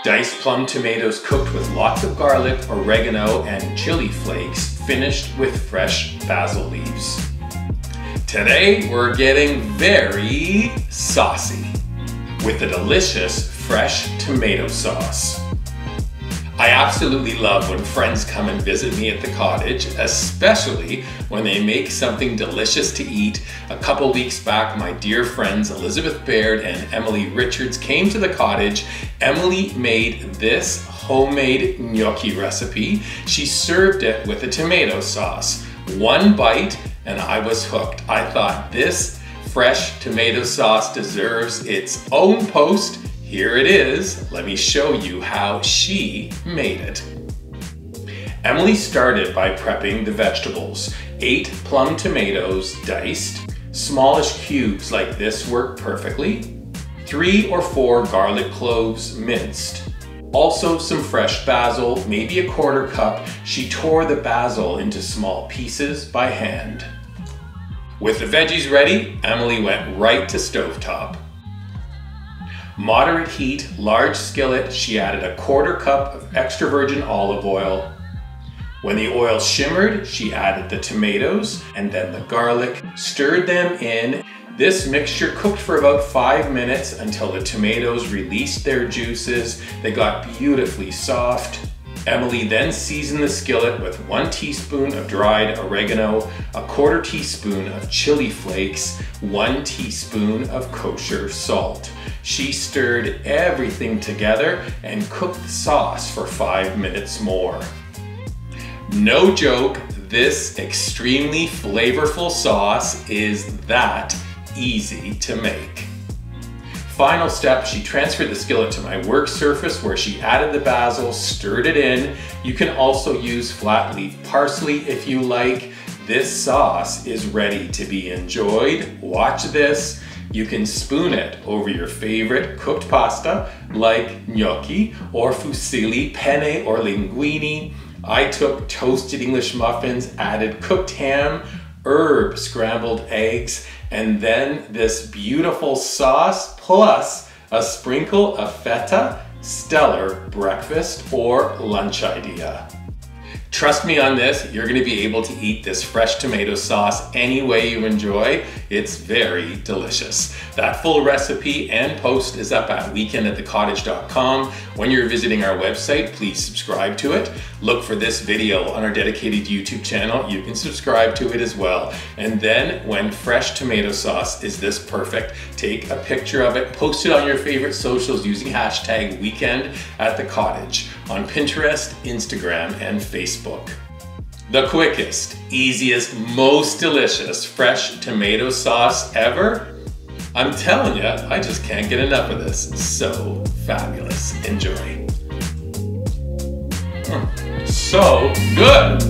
Diced plum tomatoes cooked with lots of garlic, oregano, and chili flakes, finished with fresh basil leaves. Today, we're getting very saucy with a delicious fresh tomato sauce. I absolutely love when friends come and visit me at the cottage, especially when they make something delicious to eat. A couple weeks back, my dear friends Elizabeth Baird and Emily Richards came to the cottage. Emily made this homemade gnocchi recipe. She served it with a tomato sauce. One bite and I was hooked. I thought this fresh tomato sauce deserves its own post. Here it is. Let me show you how she made it. Emily started by prepping the vegetables. 8 plum tomatoes diced, smallish cubes like this work perfectly, 3 or 4 garlic cloves minced. Also some fresh basil, maybe a 1/4 cup. She tore the basil into small pieces by hand. With the veggies ready, Emily went right to stovetop. Moderate heat, large skillet, she added a 1/4 cup of extra virgin olive oil. When the oil shimmered, she added the tomatoes and then the garlic, stirred them in. This mixture cooked for about 5 minutes until the tomatoes released their juices. They got beautifully soft. Emily then seasoned the skillet with 1 teaspoon of dried oregano, a 1/4 teaspoon of chili flakes, 1 teaspoon of kosher salt. She stirred everything together and cooked the sauce for 5 minutes more. No joke, this extremely flavorful sauce is that easy to make. Final step, she transferred the skillet to my work surface where she added the basil, stirred it in. You can also use flat leaf parsley if you like. This sauce is ready to be enjoyed. Watch this. You can spoon it over your favorite cooked pasta like gnocchi or fusilli, penne or linguine. I took toasted English muffins, added cooked ham, herb scrambled eggs, and then this beautiful sauce plus a sprinkle of feta. Stellar breakfast or lunch idea. Trust me on this, you're gonna be able to eat this fresh tomato sauce any way you enjoy. It's very delicious. That full recipe and post is up at weekendatthecottage.com. When you're visiting our website, please subscribe to it. Look for this video on our dedicated YouTube channel. You can subscribe to it as well. And then when fresh tomato sauce is this perfect, take a picture of it, post it on your favorite socials using hashtag weekendatthecottage on Pinterest, Instagram, and Facebook. The quickest, easiest, most delicious fresh tomato sauce ever. I'm telling you, I just can't get enough of this. It's so fabulous. Enjoy. So good.